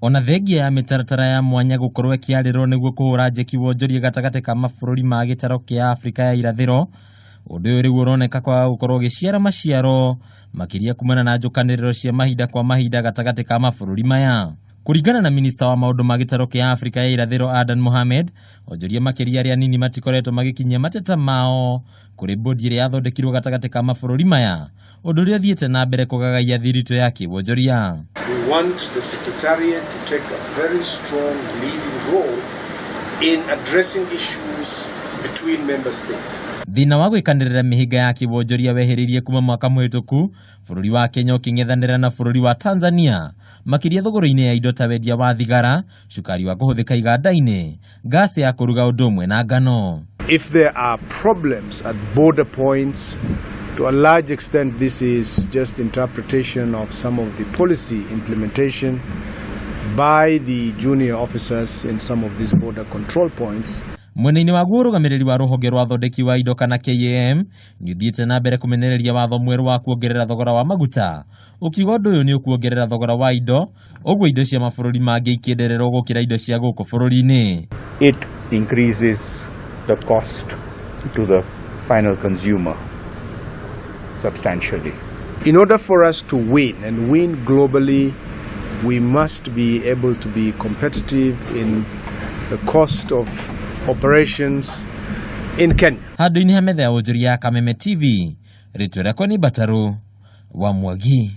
Ona thengia ya mitaratara ya mwanya gukorwo kiariro niguo kuhura njeki wonjoria gatagati ka mabũrũri ma gĩtaro kia Afrika ya irathĩro. Ũndũ ũyũ rĩu ũroneka kwa gukorwo gĩciara maciaro makĩria kumana na njũkanĩrĩro cia mahinda kwa mahinda gatagati ka mabũrũri maya. Kuringana na minista wa maũndũ ma gĩtaro kia Afrika ya irathĩro Adan Mohamed, onjoria makĩria arĩa nini matikoretwo magĩkinyia mateta mao kũrĩ bodi ĩrĩa yathondekirwo gatagati ka mabũrũri maya, ũndũ ũrĩa ũthiĩte na mbere kũgagaia thiritũ ya kĩwonjoria. We want the Secretariat to take a very strong leading role in addressing issues between member states. Thina wa gwĩkanĩrĩra mĩhĩnga ya kĩwonjoria weheririe kuma mwaka mũhĩtũku, bũrũri wa Kenya ũkĩng'ethanĩra na bũrũri wa Tanzania makĩria thogoro-inĩ ya indo ta wendia wa thigara, cukari wa kũhũthĩka iganda-inĩ, gasi ya kũruga ũndũ ũmwe na ngano. If there are problems at border points, to a large extent this is just interpretation of some of the policy implementation by the junior officers in some of these border control points. Mwena-inĩ waguo rũgamĩrĩri wa rũhonge rwa thondeki wa indo kana KAM nĩ ũthiĩte na mbere kũmenereria watho mwerũ wa kuongerera thogora wa maguta, ũkiuga ũndũ ũyũ nĩ ũkuongerera thogora wa indo, ũguo indo cia mabũrũri mangĩ ikĩendererwo gũkĩra indo cia gũkũ bũrũri-inĩ. It increases the cost to the final consumer substantially. In order for us to win and win globally, we must be able to be competitive in the cost of operations in Kenya. Handũ-inĩ ha metha ya wonjoria ya Kameme TV, rĩtwa rĩakwa nĩ Bataru wa Mwangi.